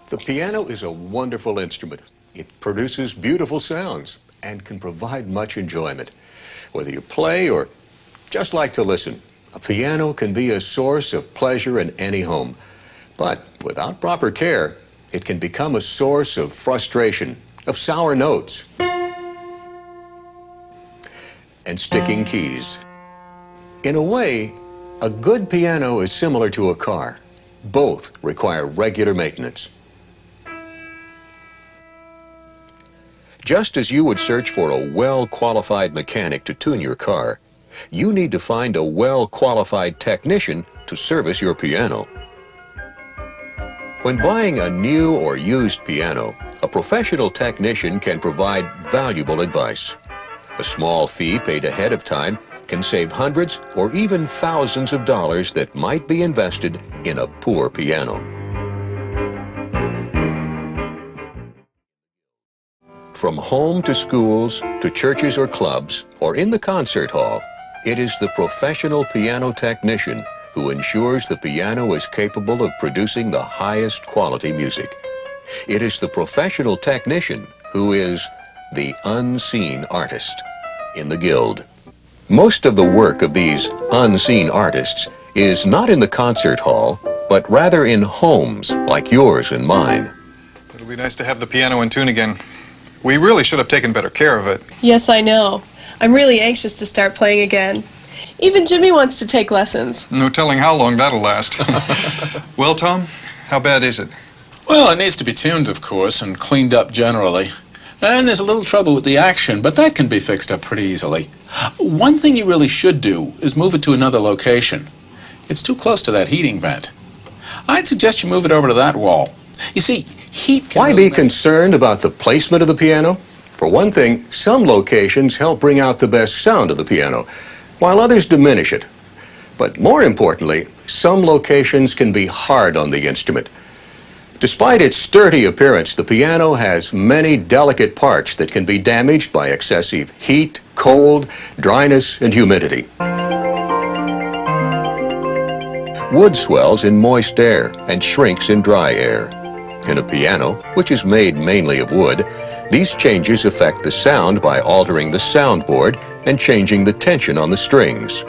The piano is a wonderful instrument. It produces beautiful sounds and can provide much enjoyment. Whether you play or just like to listen, a piano can be a source of pleasure in any home. But without proper care, it can become a source of frustration, of sour notes, and sticking keys. In a way, a good piano is similar to a car. Both require regular maintenance. Just as you would search for a well-qualified mechanic to tune your car, you need to find a well-qualified technician to service your piano. When buying a new or used piano, a professional technician can provide valuable advice. A small fee paid ahead of time can save hundreds or even thousands of dollars that might be invested in a poor piano. From home to schools, to churches or clubs, or in the concert hall, it is the professional piano technician who ensures the piano is capable of producing the highest quality music. It is the professional technician who is the unseen artist in the Guild. Most of the work of these unseen artists is not in the concert hall, but rather in homes like yours and mine. It'll be nice to have the piano in tune again. We really should have taken better care of it. Yes, I know. I'm really anxious to start playing again. Even Jimmy wants to take lessons. No telling how long that'll last. Well, Tom, how bad is it? Well, it needs to be tuned, of course, and cleaned up generally. And there's a little trouble with the action, but that can be fixed up pretty easily. One thing you really should do is move it to another location. It's too close to that heating vent. I'd suggest you move it over to that wall. You see, heat can... Why be concerned about the placement of the piano? For one thing, some locations help bring out the best sound of the piano, while others diminish it. But more importantly, some locations can be hard on the instrument. Despite its sturdy appearance, the piano has many delicate parts that can be damaged by excessive heat, cold, dryness, and humidity. Wood swells in moist air and shrinks in dry air. In a piano, which is made mainly of wood, these changes affect the sound by altering the soundboard and changing the tension on the strings.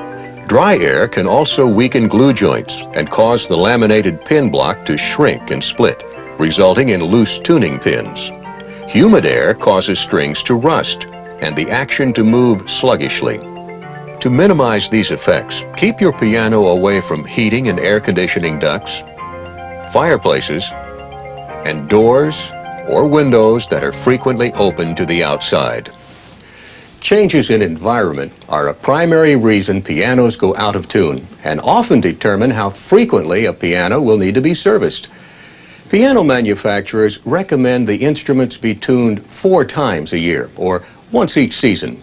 Dry air can also weaken glue joints and cause the laminated pin block to shrink and split, resulting in loose tuning pins. Humid air causes strings to rust and the action to move sluggishly. To minimize these effects, keep your piano away from heating and air conditioning ducts, fireplaces, and doors or windows that are frequently open to the outside. Changes in environment are a primary reason pianos go out of tune and often determine how frequently a piano will need to be serviced. Piano manufacturers recommend the instruments be tuned 4 times a year or once each season.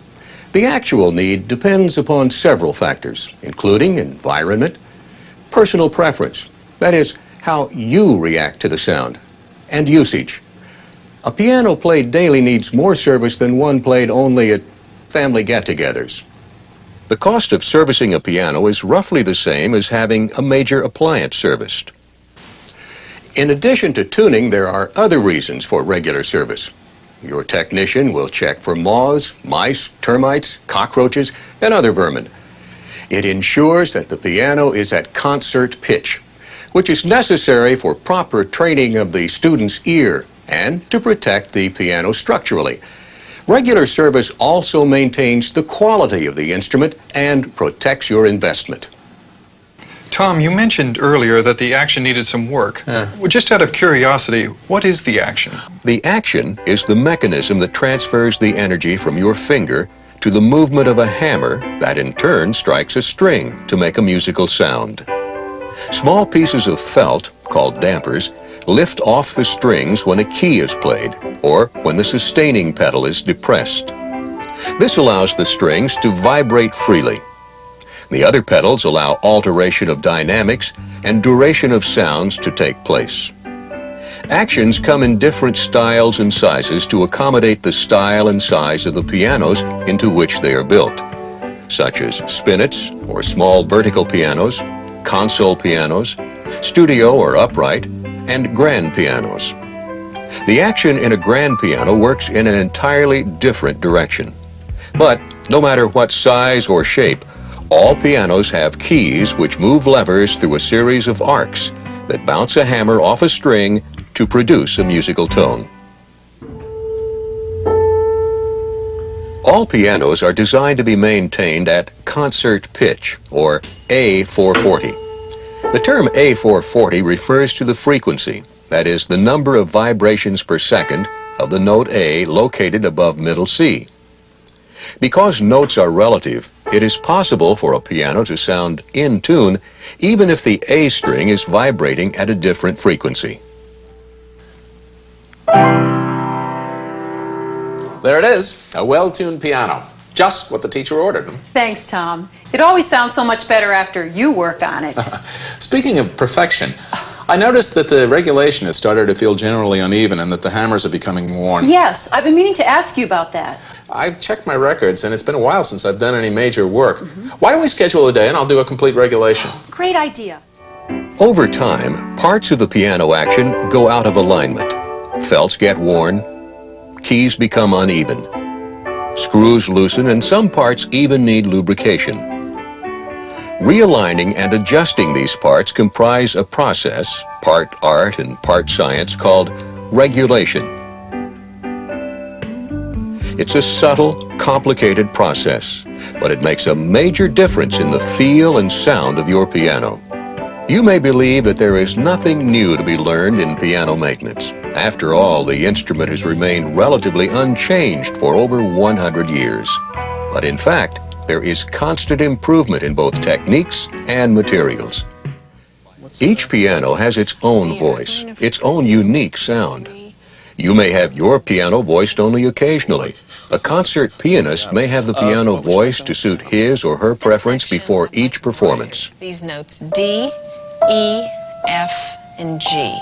The actual need depends upon several factors, including environment, personal preference, that is, how you react to the sound, and usage. A piano played daily needs more service than one played only at family get-togethers. The cost of servicing a piano is roughly the same as having a major appliance serviced. In addition to tuning, there are other reasons for regular service. Your technician will check for moths, mice, termites, cockroaches, and other vermin. It ensures that the piano is at concert pitch, which is necessary for proper training of the student's ear and to protect the piano structurally. Regular service also maintains the quality of the instrument and protects your investment. Tom, you mentioned earlier that the action needed some work. Well, just out of curiosity, what is the action? The action is the mechanism that transfers the energy from your finger to the movement of a hammer that in turn strikes a string to make a musical sound. Small pieces of felt, called dampers, lift off the strings when a key is played or when the sustaining pedal is depressed. This allows the strings to vibrate freely. The other pedals allow alteration of dynamics and duration of sounds to take place. Actions come in different styles and sizes to accommodate the style and size of the pianos into which they are built, such as spinets or small vertical pianos, console pianos, studio or upright, and grand pianos. The action in a grand piano works in an entirely different direction. But no matter what size or shape, all pianos have keys which move levers through a series of arcs that bounce a hammer off a string to produce a musical tone. All pianos are designed to be maintained at concert pitch, or A440. The term A440 refers to the frequency, that is, the number of vibrations per second of the note A located above middle C. Because notes are relative, it is possible for a piano to sound in tune even if the A string is vibrating at a different frequency. There it is, a well-tuned piano. Just what the teacher ordered. Thanks, Tom. It always sounds so much better after you work on it. Speaking of perfection, I noticed that the regulation has started to feel generally uneven and that the hammers are becoming worn. Yes, I've been meaning to ask you about that. I've checked my records, and it's been a while since I've done any major work. Why don't we schedule a day and I'll do a complete regulation? Great idea. Over time, parts of the piano action go out of alignment. Felts get worn, keys become uneven, screws loosen, and some parts even need lubrication. Realigning and adjusting these parts comprise a process, part art and part science, called regulation. It's a subtle, complicated process, but it makes a major difference in the feel and sound of your piano. You may believe that there is nothing new to be learned in piano maintenance. After all, the instrument has remained relatively unchanged for over 100 years. But in fact, there is constant improvement in both techniques and materials. Each piano has its own voice, its own unique sound. You may have your piano voiced only occasionally. A concert pianist may have the piano voiced to suit his or her preference before each performance. These notes D, E, F, and G.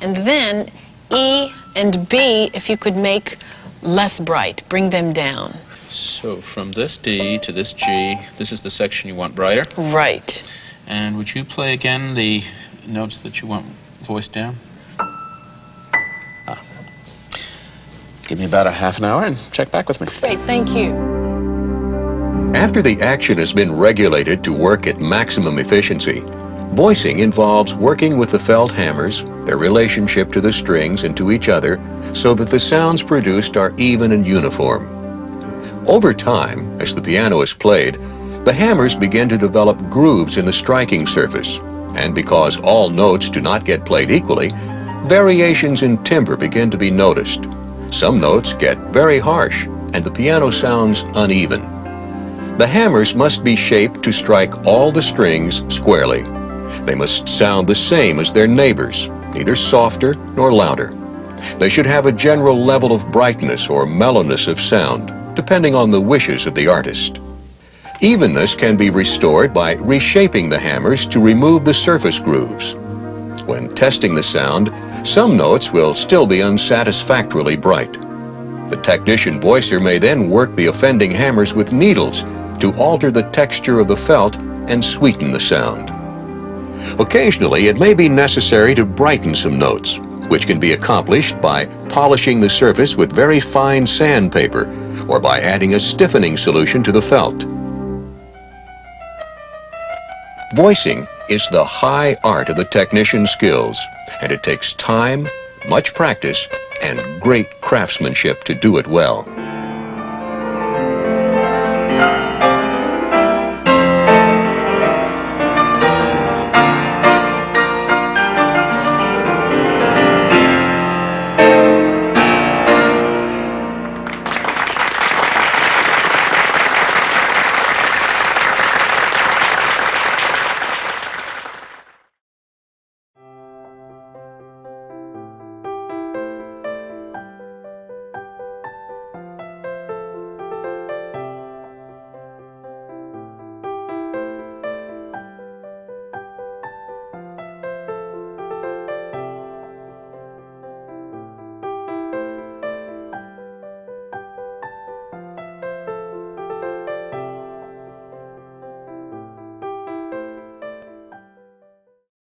And then E and B, if you could make less bright, bring them down. So from this D to this G, this is the section you want brighter. Right. And would you play again the notes that you want voiced down? Give me about a half an hour and check back with me. Great, thank you. After the action has been regulated to work at maximum efficiency, voicing involves working with the felt hammers, their relationship to the strings and to each other, so that the sounds produced are even and uniform. Over time, as the piano is played, the hammers begin to develop grooves in the striking surface, and because all notes do not get played equally, variations in timbre begin to be noticed. Some notes get very harsh, and the piano sounds uneven. The hammers must be shaped to strike all the strings squarely. They must sound the same as their neighbors, neither softer nor louder. They should have a general level of brightness or mellowness of sound, depending on the wishes of the artist. Evenness can be restored by reshaping the hammers to remove the surface grooves. When testing the sound, some notes will still be unsatisfactorily bright. The technician voicer may then work the offending hammers with needles to alter the texture of the felt and sweeten the sound. Occasionally, it may be necessary to brighten some notes, which can be accomplished by polishing the surface with very fine sandpaper or by adding a stiffening solution to the felt. Voicing is the high art of the technician's skills, and it takes time, much practice, and great craftsmanship to do it well.